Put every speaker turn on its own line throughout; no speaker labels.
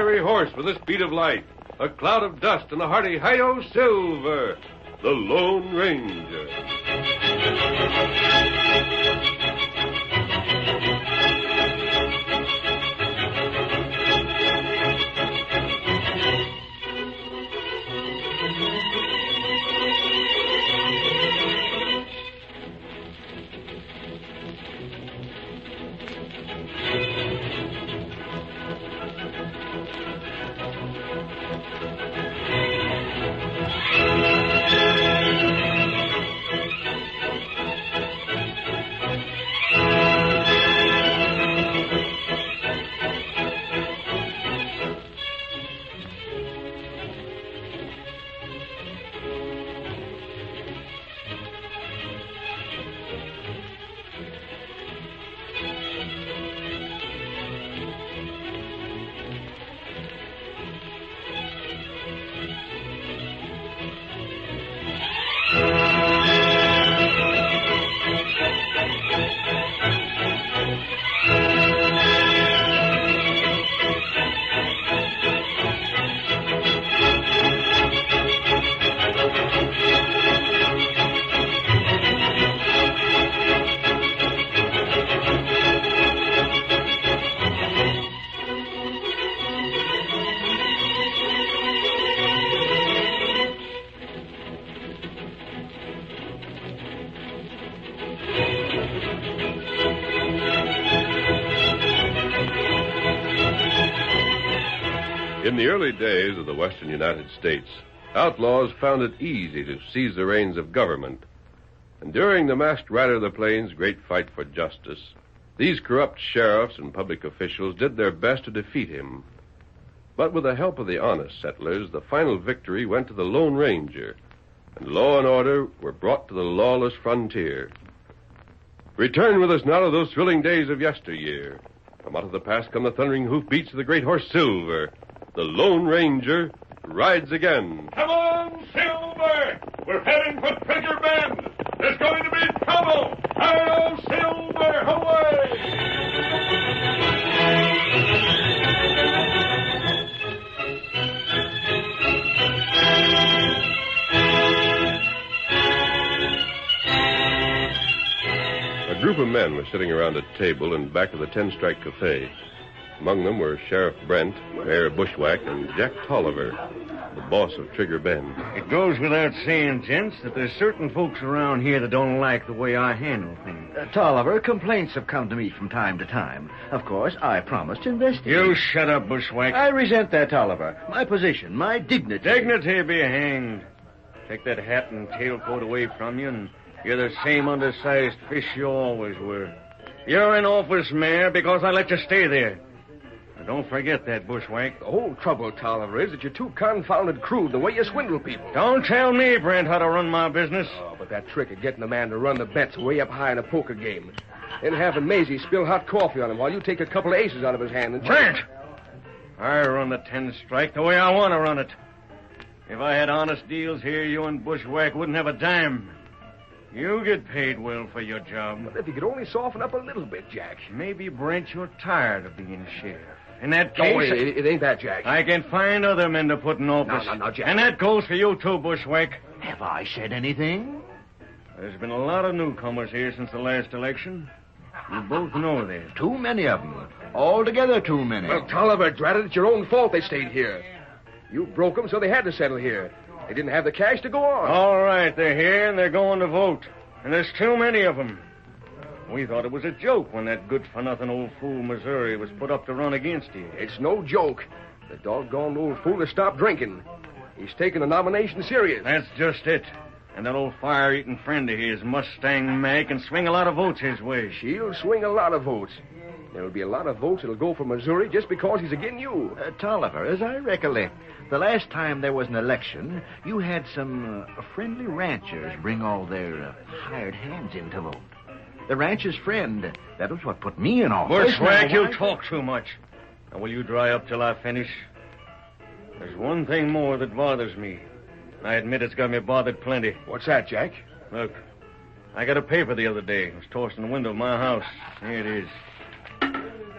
fiery horse with the speed of light, a cloud of dust, and a hearty hi-yo silver, the Lone Ranger. In the early days of the western United States, outlaws found it easy to seize the reins of government. And during the Masked Rider of the Plains' great fight for justice, these corrupt sheriffs and public officials did their best to defeat him. But with the help of the honest settlers, the final victory went to the Lone Ranger, and law and order were brought to the lawless frontier. Return with us now to those thrilling days of yesteryear. From out of the past come the thundering hoofbeats of the great horse Silver. The Lone Ranger rides again.
Come on, Silver! We're heading for Trigger Bend. There's going to be trouble. Hi-yo, Silver! Away!
A group of men were sitting around a table in back of the 10-Strike Cafe. Among them were Sheriff Brent, Mayor Bushwhack, and Jack Tolliver, the boss of Trigger Bend.
It goes without saying, gents, that there's certain folks around here that don't like the way I handle things.
Tolliver, complaints have come to me from time to time. Of course, I promised to investigate.
You shut up, Bushwhack.
I resent that, Tolliver. My position, my dignity.
Dignity be hanged. Take that hat and tailcoat away from you, and you're the same undersized fish you always were. You're in office, Mayor, because I let you stay there. Don't forget that, Bushwhack.
The whole trouble, Tolliver, is that you're too confounded crude the way you swindle people.
Don't tell me, Brent, how to run my business.
Oh, but that trick of getting a man to run the bets way up high in a poker game. Then having Maisie spill hot coffee on him while you take a couple of aces out of his hand and...
Brent! I run the 10-Strike the way I want to run it. If I had honest deals here, you and Bushwhack wouldn't have a dime. You get paid well for your job.
But if you could only soften up a little bit, Jack.
Maybe, Brent, you're tired of being sheriff. In that case...
No, it ain't that, Jack.
I can find other men to put in office.
No, Jack.
And that goes for you, too, Bushwhack.
Have I said anything?
There's been a lot of newcomers here since the last election. You both know that.
Too many of them. Altogether too many.
Well, Tolliver, drat it, it's your own fault they stayed here. You broke them, so they had to settle here. They didn't have the cash to go on.
All right, they're here, and they're going to vote. And there's too many of them. We thought it was a joke when that good-for-nothing old fool Missouri was put up to run against you.
It's no joke. The doggone old fool has stopped drinking. He's taking the nomination serious.
That's just it. And that old fire-eating friend of his, Mustang Mag, can swing a lot of votes his way.
She'll swing a lot of votes. There'll be a lot of votes that'll go for Missouri just because he's again you.
Tolliver, as I recollect, the last time there was an election, you had some friendly ranchers bring all their hired hands in to vote. The rancher's friend, that was what put me in office.
Bushwhack, you talk too much. Now, will you dry up till I finish? There's one thing more that bothers me. I admit it's got me bothered plenty.
What's that, Jack?
Look, I got a paper the other day. It was tossed in the window of my house. Here it is.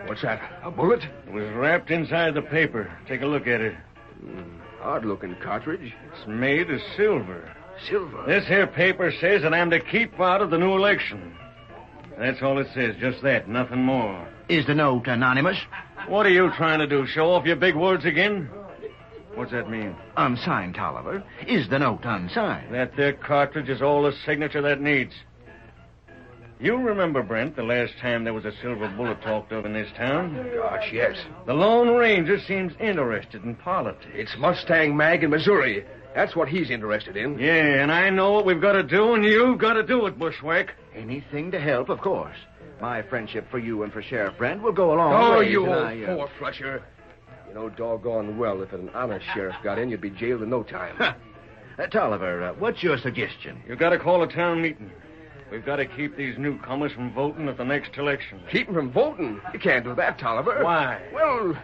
What's that? A bullet?
It was wrapped inside the paper. Take a look at it.
Odd-looking cartridge.
It's made of silver.
Silver?
This here paper says that I'm to keep out of the new election. That's all it says, just that, nothing more.
Is the note anonymous?
What are you trying to do, show off your big words again? What's that mean?
Unsigned, Tolliver. Is the note unsigned?
That there cartridge is all the signature that needs. You remember, Brent, the last time there was a silver bullet talked of in this town?
Gosh, yes.
The Lone Ranger seems interested in politics.
It's Mustang Mag in Missouri. That's what he's interested in.
Yeah, and I know what we've got to do, and you've got to do it, Bushwhack.
Anything to help, of course. My friendship for you and for Sheriff Brent will go a long
Oh,
ways,
you
and
old
I,
four-flusher. You know doggone well if an honest sheriff got in, you'd be jailed in no time.
Tolliver, what's your suggestion?
You've got to call a town meeting. We've got to keep these newcomers from voting at the next election.
Keep him from voting? You can't do that, Tolliver.
Why?
Well,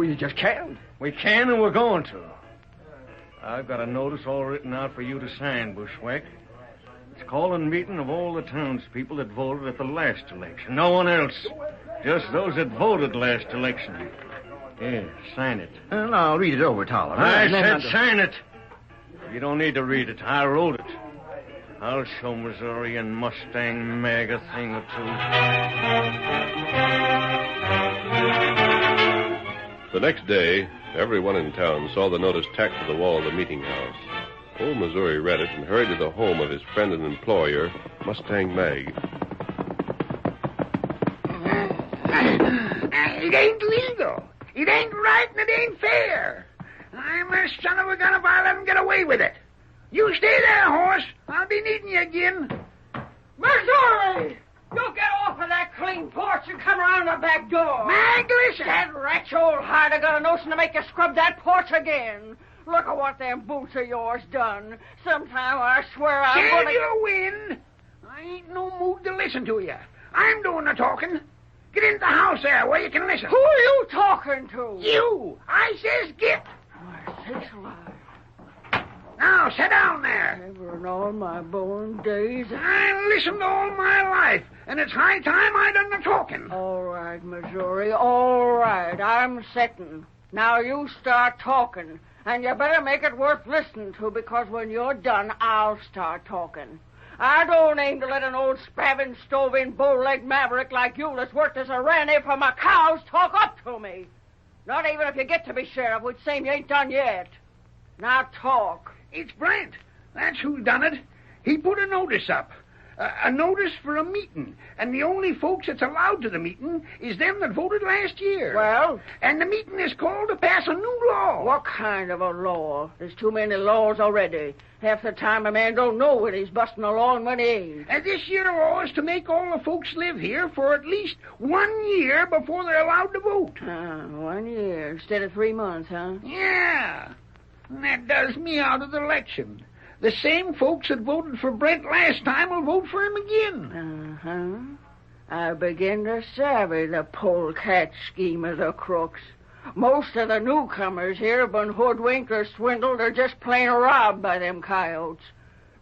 you just can't.
We can, and we're going to. I've got a notice all written out for you to sign, Bushwhack. It's calling a meeting of all the townspeople that voted at the last election. No one else. Just those that voted last election. Here, sign it.
Well, I'll read it over, Tolliver.
I said sign it. You don't need to read it. I wrote it. I'll show Missouri and Mustang Mag a thing or two.
The next day, everyone in town saw the notice tacked to the wall of the meeting house. Old Missouri read it and hurried to the home of his friend and employer, Mustang Mag.
It ain't legal. It ain't right and it ain't fair. I'm a son of a gun if I let him get away with it. You stay there, horse. I'll be needing you again.
Missouri! You get off of that clean porch and come around the back door.
Mag, listen.
That wretch old Harder got a notion to make you scrub that porch again. Look at what them boots of yours done. Sometime I swear I'm
Save
gonna...
your wind. I ain't no mood to listen to you. I'm doing the talking. Get into the house there where you can listen.
Who are you talking to?
You. I says get.
Why, sakes alive.
Now, sit down there.
Never in all my born days.
I listened all my life, and it's high time I done the talking.
All right, Missouri, all right. I'm setting. Now you start talking. And you better make it worth listening to, because when you're done, I'll start talking. I don't aim to let an old spavined, stove-in, bow-legged maverick like you that's worked as a ranny for my cows talk up to me. Not even if you get to be sheriff, which same you ain't done yet. Now talk.
It's Brent. That's who done it. He put a notice up. A notice for a meeting. And the only folks that's allowed to the meeting is them that voted last year.
Well?
And the meeting is called to pass a new law.
What kind of a law? There's too many laws already. Half the time a man don't know when he's busting a law and when he ain't.
And this year law is to make all the folks live here for at least 1 year before they're allowed to vote.
1 year instead of 3 months, huh?
Yeah. And that does me out of the election. The same folks that voted for Brent last time will vote for him again.
I begin to savvy the polecat scheme of the crooks. Most of the newcomers here have been hoodwinked or swindled or just plain robbed by them coyotes.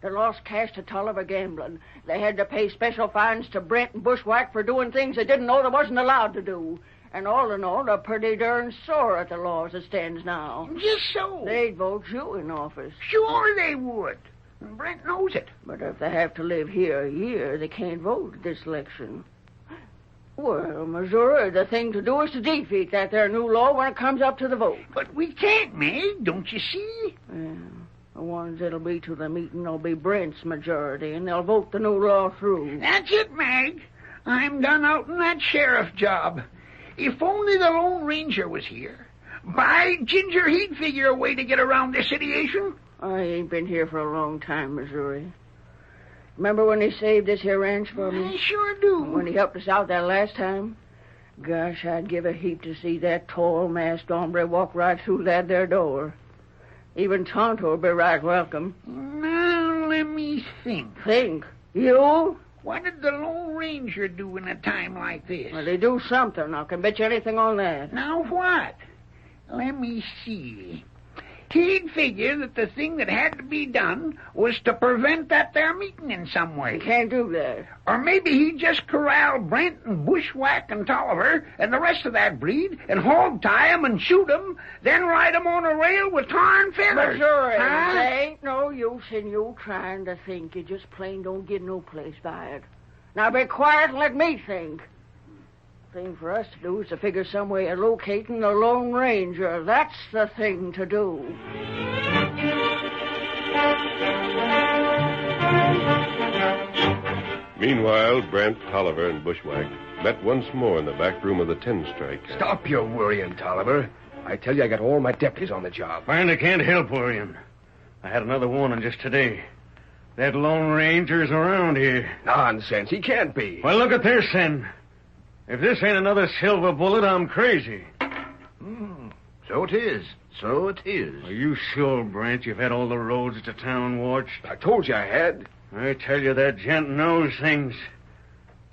They lost cash to Tolliver gambling. They had to pay special fines to Brent and Bushwhack for doing things they didn't know they wasn't allowed to do. And all in all, they're pretty darn sore at the law as it stands now.
Just so.
They'd vote you in office.
Sure they would. And Brent knows it.
But if they have to live here a year, they can't vote this election. Well, Missouri, the thing to do is to defeat that there new law when it comes up to the vote.
But we can't, Meg, don't you see?
Yeah. The ones that'll be to the meeting will be Brent's majority, and they'll vote the new law through.
That's it, Mag. I'm done out in that sheriff job. If only the Lone Ranger was here. By ginger, he'd figure a way to get around this situation.
I ain't been here for a long time, Missouri. Remember when he saved this here ranch for me?
I sure do.
When he helped us out that last time? Gosh, I'd give a heap to see that tall, masked hombre walk right through that there door. Even Tonto will be right welcome.
Now, let me think.
Think? You?
What did the Lone Ranger do in a time like this?
Well, they do something. I can bet you anything on that.
Now what? Let me see. he'd figure that the thing that had to be done was to prevent that there meeting in some way.
You can't do that.
Or maybe he'd just corral Brent and Bushwhack and Tolliver and the rest of that breed and hog-tie 'em and shoot 'em, then ride 'em on a rail with tar and feathers.
Missouri,
Huh?
there ain't no use in you trying to think. You just plain don't get no place by it. Now be quiet and let me think. The thing for us to do is to figure some way of locating the Lone Ranger. That's the thing to do.
Meanwhile, Brent, Tolliver, and Bushwhack met once more in the back room of the 10 Strike.
Stop your worrying, Tolliver. I tell you, I got all my deputies on the job.
I can't help worrying. I had another warning just today. That Lone Ranger's around here.
Nonsense. He can't be.
Well, look at this, then. If this ain't another silver bullet, I'm crazy.
So it is. So it is.
Are you sure, Brent, you've had all the roads to town watched?
I told you I had.
I tell you, that gent knows things.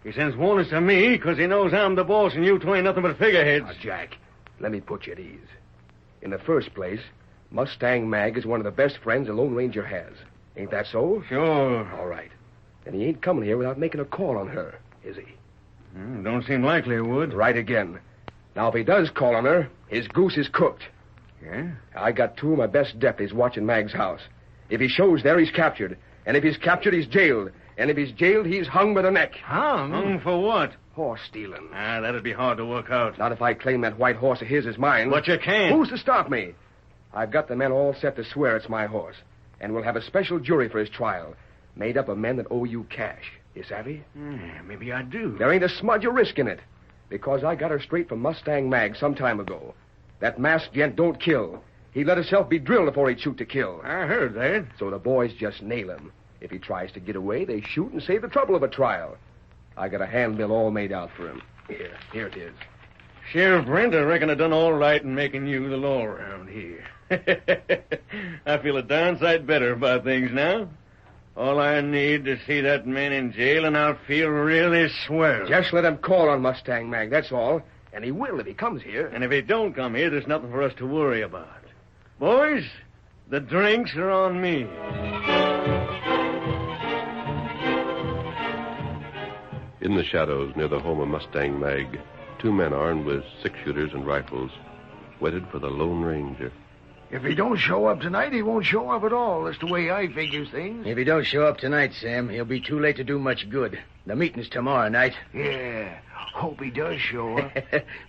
He sends warnings to me because he knows I'm the boss and you two ain't nothing but figureheads.
Now, Jack, let me put you at ease. In the first place, Mustang Mag is one of the best friends the Lone Ranger has. Ain't that so?
Sure.
All right. And he ain't coming here without making a call on her, is he?
Don't seem likely it would.
Right again. Now, if he does call on her, his goose is cooked.
Yeah?
I got 2 of my best deputies watching Mag's house. If he shows there, he's captured. And if he's captured, he's jailed. And if he's jailed, he's hung by the neck.
Hung for what?
Horse stealing.
That'd be hard to work out.
Not if I claim that white horse of his is mine.
But you can't.
Who's to stop me? I've got the men all set to swear it's my horse. And we'll have a special jury for his trial, made up of men that owe you cash. You savvy?
Maybe I do.
There ain't a smudge of risk in it, because I got her straight from Mustang Mag some time ago. That masked gent don't kill. He'd let himself be drilled before he'd shoot to kill.
I heard that.
So the boys just nail him. If he tries to get away, they shoot and save the trouble of a trial. I got a handbill all made out for him. Here it is.
Sheriff Brent, I reckon I done all right in making you the law around here. I feel a darn sight better about things now. All I need to see that man in jail, and I'll feel really swell.
Just let him call on Mustang Mag, that's all. And he will if he comes here.
And if he don't come here, there's nothing for us to worry about. Boys, the drinks are on me.
In the shadows near the home of Mustang Mag, 2 men armed with 6-shooters and rifles waited for the Lone Ranger.
If he don't show up tonight, he won't show up at all. That's the way I figures things.
If he don't show up tonight, Sam, he'll be too late to do much good. The meeting's tomorrow night.
Yeah, hope he does show up.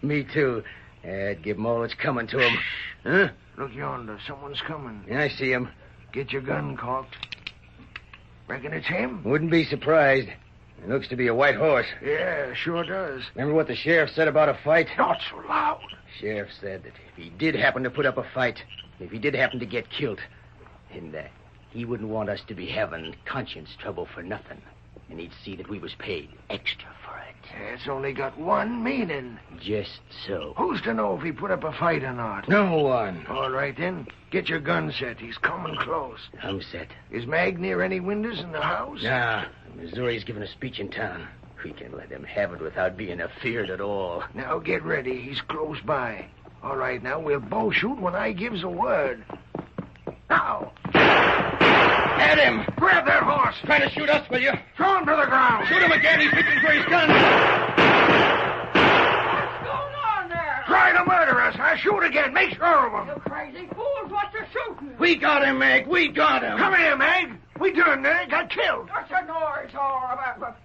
Me too. I'd give him all that's coming to him. Huh?
Look yonder, someone's coming.
Yeah, I see him.
Get your gun cocked. Reckon it's him?
Wouldn't be surprised. It looks to be a white horse.
Yeah, sure does.
Remember what the sheriff said about a fight?
Not so loud.
Sheriff said that if he did happen to put up a fight, if he did happen to get killed, then he wouldn't want us to be having conscience trouble for nothing. And he'd see that we was paid extra for it.
It's only got one meaning.
Just so.
Who's to know if he put up a fight or not?
No one.
All right, then. Get your gun set. He's coming close.
I'm set.
Is Mag near any windows in the house?
Nah. Missouri's giving a speech in town. We can let him have it without being afeared at all.
Now get ready. He's close by. All right, now we'll bow shoot when I gives a word. Now.
At him!
Grab that horse.
Try to shoot us, will you?
Throw him to the ground.
Shoot him again. He's reaching for his gun.
What's going on there?
Try to murder us. I shoot again. Make sure of him.
You crazy fools, what you shooting?
We got him, Meg. We got him.
Come here, Mag. We turned there. Got killed.
What's the noise all about?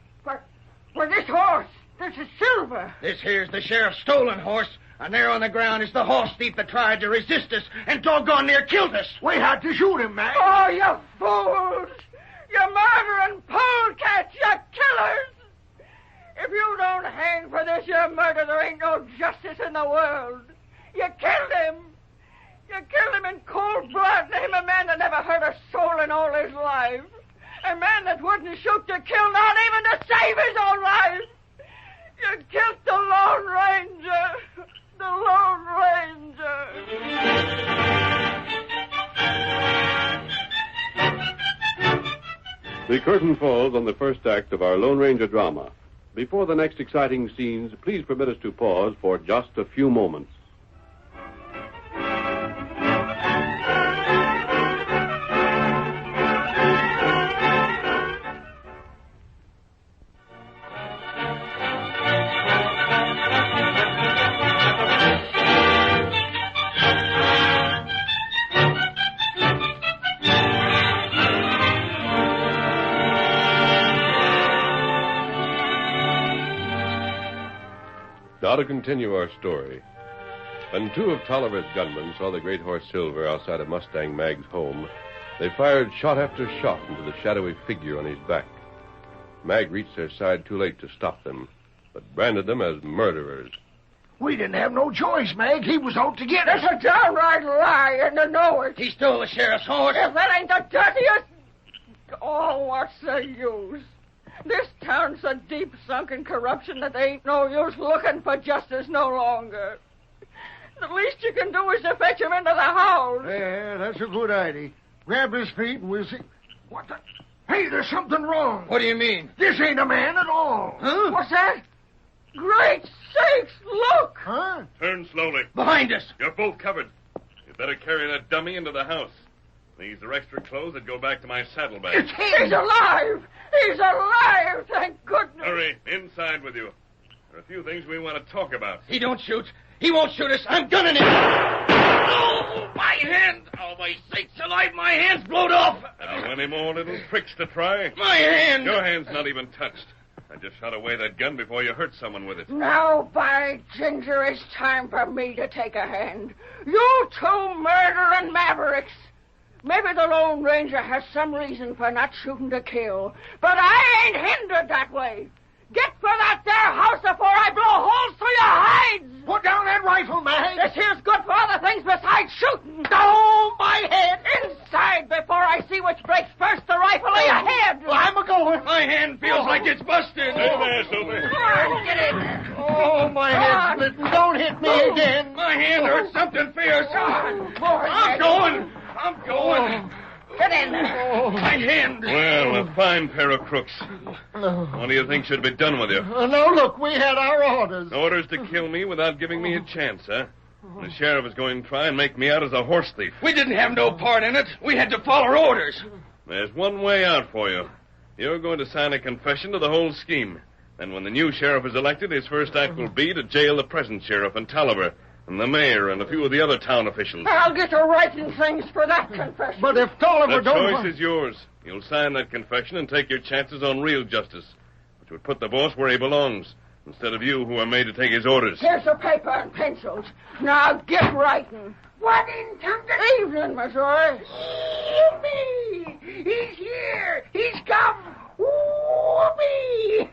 But this horse, this is Silver.
This here's the sheriff's stolen horse, and there on the ground is the horse thief that tried to resist us and doggone near killed us.
We had to shoot him, Mag.
Oh, you fools! You murdering polecats, you killers! If you don't hang for this, you murder, there ain't no justice in the world. You killed him. You killed him in cold blood, him a man that never hurt a soul in all his life. A man that wouldn't shoot to kill, not even to save his own life. You killed the Lone Ranger. The Lone Ranger.
The curtain falls on the first act of our Lone Ranger drama. Before the next exciting scenes, please permit us to pause for just a few moments.
Now to continue our story. When two of Tolliver's gunmen saw the great horse Silver outside of Mustang Mag's home, they fired shot after shot into the shadowy figure on his back. Mag reached their side too late to stop them, but branded them as murderers.
We didn't have no choice, Mag. He was out to get us.
It's a downright lie, and you know it.
He stole the sheriff's horse.
If that ain't the dirtiest... Oh, what's the use? This town's so deep sunk in corruption that there ain't no use looking for justice no longer. The least you can do is to fetch him into the house.
Yeah, that's a good idea. Grab his feet and we'll see. What the... Hey, there's something wrong.
What do you mean?
This ain't a man at all.
Huh?
What's that? Great sakes, look!
Huh?
Turn slowly.
Behind us.
You're both covered. You'd better carry that dummy into the house. These are extra clothes that go back to my saddlebag.
It's him.
He's alive! He's alive, thank goodness!
Hurry, inside with you. There are a few things we want to talk about.
He don't shoot. He won't shoot us. I'm gunning him. Oh, my hand. Oh, my sakes alive. My hand's blowed off.
Have you any more little tricks to try?
My hand.
Your hand's not even touched. I just shot away that gun before you hurt someone with it.
Now, by Ginger, it's time for me to take a hand. You two murdering mavericks! Maybe the Lone Ranger has some reason for not shooting to kill, but I ain't hindered that way. Get for that there house before I blow holes through your hides!
Put down that rifle, Mag.
This here's good for other things besides shooting. Oh, my head! Inside before I see which breaks first, the rifle or your head!
I'm a-going.
My hand feels like it's busted.
Stay there, Silver.
Get in there.
Oh, my head's splitting. Don't hit me again.
My hand hurts something fierce. I'm going. I'm going.
Get in there.
My hand.
Well, a fine pair of crooks. What do you think should be done with you?
No, look, we had our orders.
Orders to kill me without giving me a chance, huh? The sheriff is going to try and make me out as a horse thief.
We didn't have no part in it. We had to follow orders.
There's one way out for you. You're going to sign a confession to the whole scheme. Then when the new sheriff is elected, his first act will be to jail the present sheriff and Tolliver, and the mayor and a few of the other town officials.
I'll get to writing things for that confession.
But if Tolliver
The
don't...
choice is yours. You'll sign that confession and take your chances on real justice, which would put the boss where he belongs, instead of you who are made to take his orders.
Here's the paper and pencils. Now get writing.
What in thunder...
Evening, Missouri.
Whoopee! He's here! He's come! Whoopee!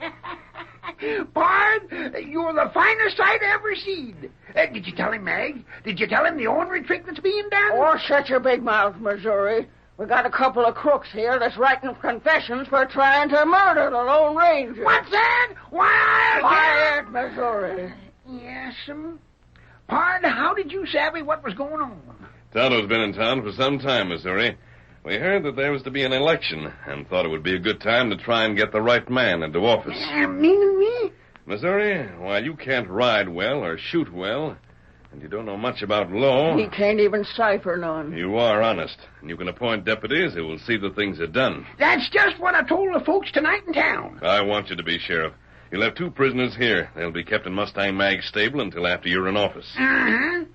Pard, you're the finest sight I ever seen. Did you tell him, Mag? Did you tell him the ornery trick that's being done?
Oh, shut your big mouth, Missouri. We got a couple of crooks here that's writing confessions for trying to murder the Lone Ranger.
What's that? Why,
Quiet, Missouri.
Yes'm. Pard, how did you savvy what was going on?
Tonto's been in town for some time, Missouri. We heard that there was to be an election and thought it would be a good time to try and get the right man into office.
Me?
Missouri, while you can't ride well or shoot well, and you don't know much about law,
He can't even cipher none.
you are honest, and you can appoint deputies who will see that things are done.
That's just what I told the folks tonight in town.
I want you to be sheriff. You'll have 2 prisoners here. They'll be kept in Mustang Mag's stable until after you're in office.
Uh-huh.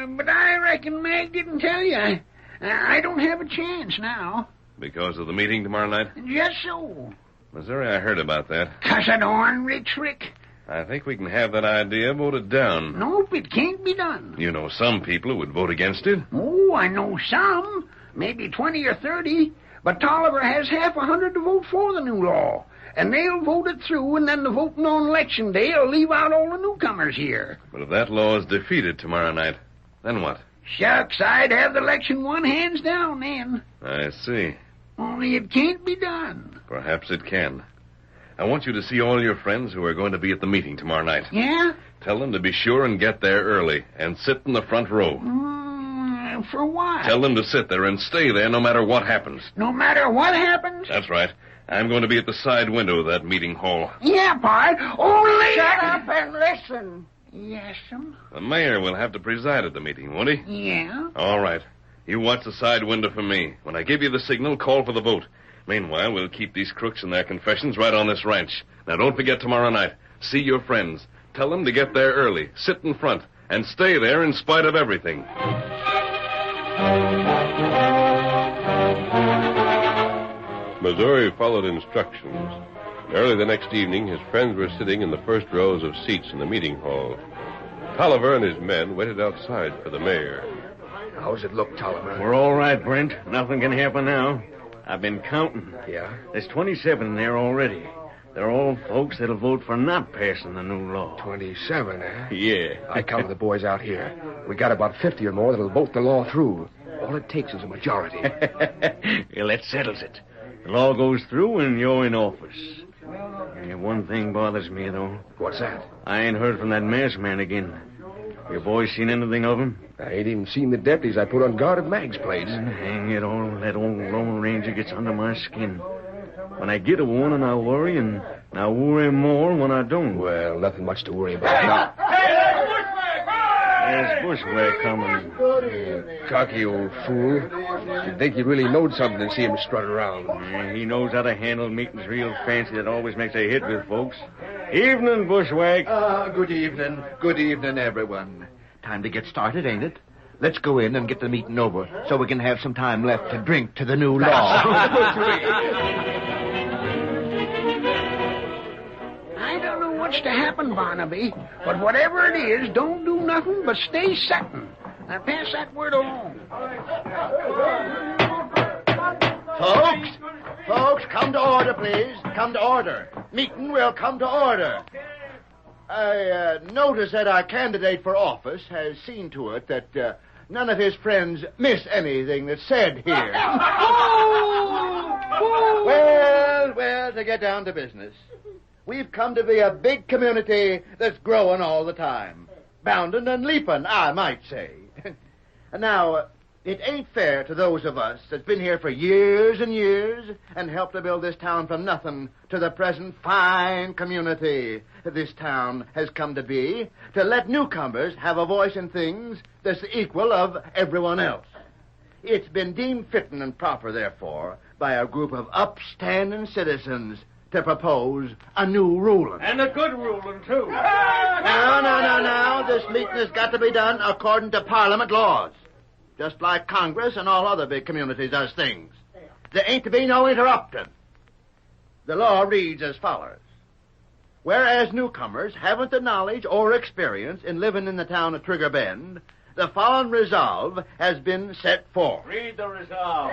But I reckon Mag didn't tell you. I don't have a chance now.
Because of the meeting tomorrow night?
Just so.
Missouri, I heard about that.
'Cause an ornery trick.
I think we can have that idea voted down.
Nope, it can't be done.
You know some people who would vote against it.
Oh, I know some. Maybe 20 or 30. But Tolliver has 50 to vote for the new law. And they'll vote it through, and then the voting on election day will leave out all the newcomers here.
But if that law is defeated tomorrow night, then what?
Shucks, I'd have the election won hands down then.
I see.
Only it can't be done.
Perhaps it can. I want you to see all your friends who are going to be at the meeting tomorrow night.
Yeah?
Tell them to be sure and get there early and sit in the front row.
For what?
Tell them to sit there and stay there no matter what happens.
No matter what happens?
That's right. I'm going to be at the side window of that meeting hall.
Yeah, Pard. Only...
Shut up and listen.
Yes'm.
The mayor will have to preside at the meeting, won't he?
Yeah?
All right. You watch the side window for me. When I give you the signal, call for the vote. Meanwhile, we'll keep these crooks and their confessions right on this ranch. Now, don't forget tomorrow night. See your friends. Tell them to get there early, sit in front, and stay there in spite of everything.
Missouri followed instructions. Early the next evening, his friends were sitting in the first rows of seats in the meeting hall. Tolliver and his men waited outside for the mayor.
How's it look, Tolliver?
We're all right, Brent. Nothing can happen now. I've been counting.
Yeah?
There's 27 in there already. They're all folks that'll vote for not passing the new law.
27, eh?
Yeah.
I counted the boys out here. We got about 50 or more that'll vote the law through. All it takes is a majority.
Well, that settles it. The law goes through and you're in office. Yeah, one thing bothers me, though.
What's that?
I ain't heard from that masked man again. Your boys seen anything of him?
I ain't even seen the deputies I put on guard at Mag's place.
Hang it all, that old Lone Ranger gets under my skin. When I get a warning, I worry, and I worry more when I don't.
Well, nothing much to worry about now.
There's Bushwhack coming.
Cocky old fool. You'd think he really knowed something to see him strut around.
Yeah, he knows how to handle meetings real fancy. That always makes a hit with folks. Evening, Bushwhack.
Good evening. Good evening, everyone. Time to get started, ain't it? Let's go in and get the meeting over so we can have some time left to drink to the new law.
I don't know what's to happen, Barnaby, but whatever it is, don't do nothing but stay settin'. Now pass that word along.
Folks, come to order, please. Come to order. Meeting will come to order. I notice that our candidate for office has seen to it that none of his friends miss anything that's said here. Well, to get down to business. We've come to be a big community that's growing all the time. Bounding and leaping, I might say. Now, it ain't fair to those of us that's been here for years and years and helped to build this town from nothing to the present fine community this town has come to be, to let newcomers have a voice in things that's the equal of everyone else. It's been deemed fitting and proper, therefore, by a group of upstanding citizens to propose a new ruling.
And a good ruling, too.
Now, this meeting has got to be done according to Parliament laws. Just like Congress and all other big communities does things. There ain't to be no interrupting. The law reads as follows. Whereas newcomers haven't the knowledge or experience in living in the town of Trigger Bend, the following resolve has been set forth.
Read the resolve.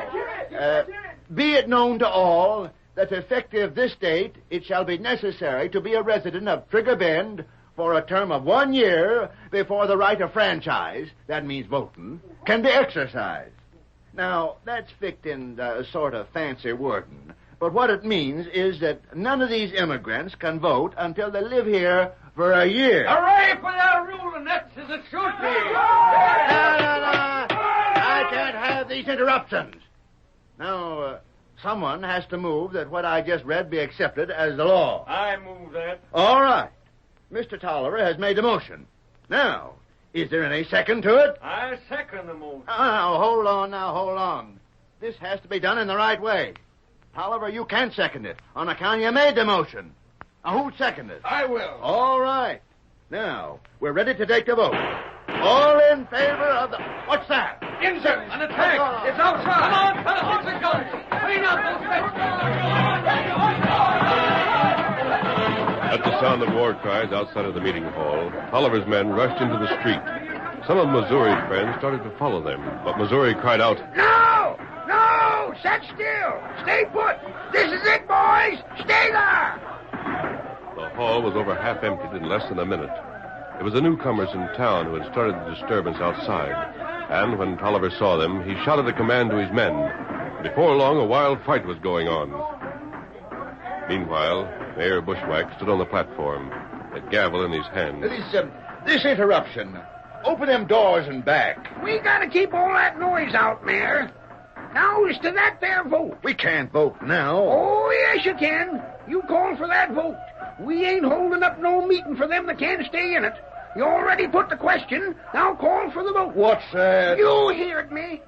Be it known to all that effective this date it shall be necessary to be a resident of Trigger Bend for a term of 1 year before the right of franchise, that means voting, can be exercised. Now, that's ficked in sort of fancy wording, but what it means is that none of these immigrants can vote until they live here for a year.
Hooray for that ruling! That's as it should be!
No. I can't have these interruptions. Now, someone has to move that what I just read be accepted as the law.
I move that.
All right. Mr. Tolliver has made a motion. Now, is there any second to it?
I second the motion.
Hold on. This has to be done in the right way. Tolliver, you can second it, on account you made the motion. Now, who'd second it?
I will.
All right. Now, we're ready to take the vote. All in favor of the... What's that?
Insert! An attack! It's outside! Come on, fellas, get the guns! Clean out those
At the sound of war cries outside of the meeting hall, Tolliver's men rushed into the street. Some of Missouri's friends started to follow them, but Missouri cried out,
No! Sit still! Stay put! This is it, boys! Stay there!
The hall was over half emptied in less than a minute. It was the newcomers in town who had started the disturbance outside. And when Tolliver saw them, he shouted a command to his men. Before long, a wild fight was going on. Meanwhile, Mayor Bushwhack stood on the platform, a gavel in his hand.
This interruption. Open them doors and back.
We gotta keep all that noise out, Mayor. Now, as to that there vote.
We can't vote now.
Oh, yes, you can. You call for that vote. We ain't holding up no meeting for them that can't stay in it. You already put the question. Now call for the vote.
What's that?
You heard me.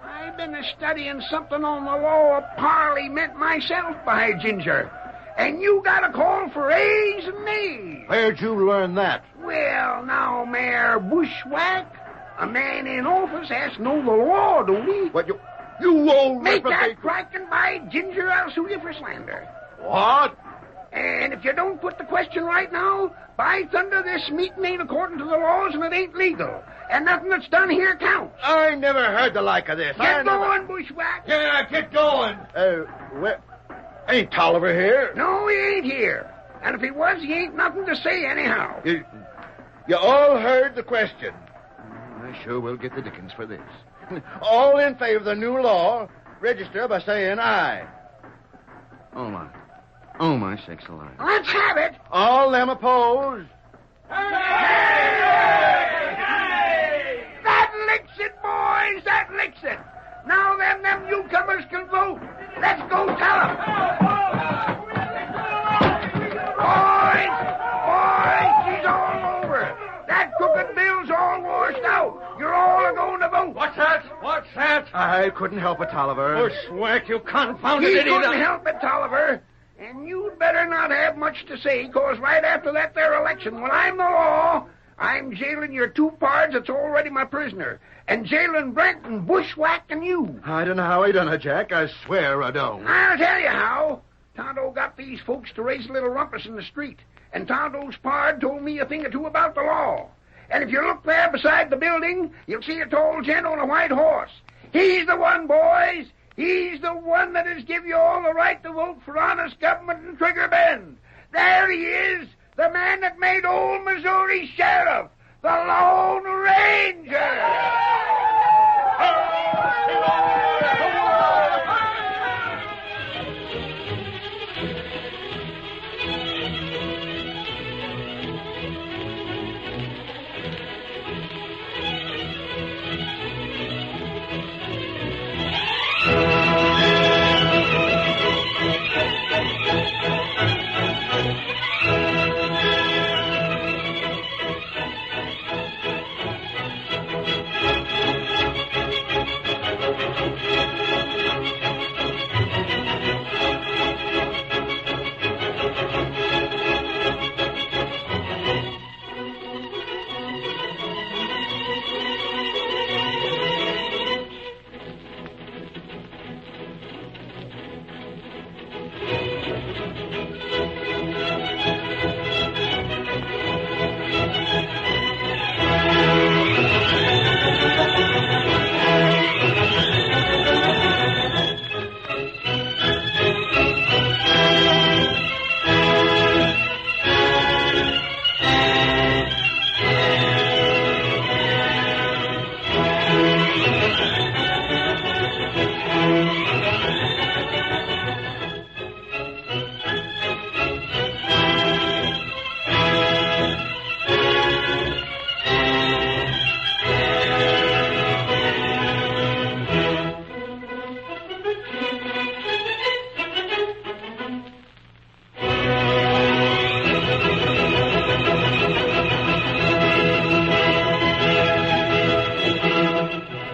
I've been studying something on the law of Parliament myself, by Ginger. And you got to call for A's and Nays.
Where'd you learn that?
Well, now, Mayor Bushwhack, a man in office has to know the law, don't he?
What, you old...
Make that cracking, by Ginger, I'll sue you for slander.
What?
And if you don't put the question right now, by thunder, this meeting ain't according to the laws and it ain't legal. And nothing that's done here counts.
I never heard the like of this.
Get going, Bushwhack.
Yeah, get going.
Well, ain't Tolliver here?
No, he ain't here. And if he was, he ain't nothing to say anyhow.
You all heard the question. I sure will get the dickens for this. All in favor of the new law, register by saying aye.
Oh, my. Oh, my sakes alive.
Let's have it.
All them opposed.
That licks it, boys. That licks it. Now them newcomers can vote. Let's go tell them. Boys, she's all over. That crooked bill's all washed out. You're all going to vote.
What's that? What's that?
I couldn't help it, Tolliver.
Bushwhack, you confounded
He
idiot.
couldn't help it, Tolliver. And you'd better not have much to say, because right after that there election, when I'm the law, I'm jailing your two pards that's already my prisoner, and jailing Brent and Bushwhack and you.
I don't know how he done it, Jack. I swear I don't.
I'll tell you how. Tonto got these folks to raise a little rumpus in the street, and Tonto's pard told me a thing or two about the law. And if you look there beside the building, you'll see a tall gent on a white horse. He's the one, boys. He's the one that has give you all the right to vote for honest government in Trigger Bend. There he is, the man that made old Missouri sheriff, the Lone Ranger.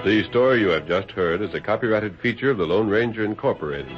The story you have just heard is a copyrighted feature of the Lone Ranger Incorporated.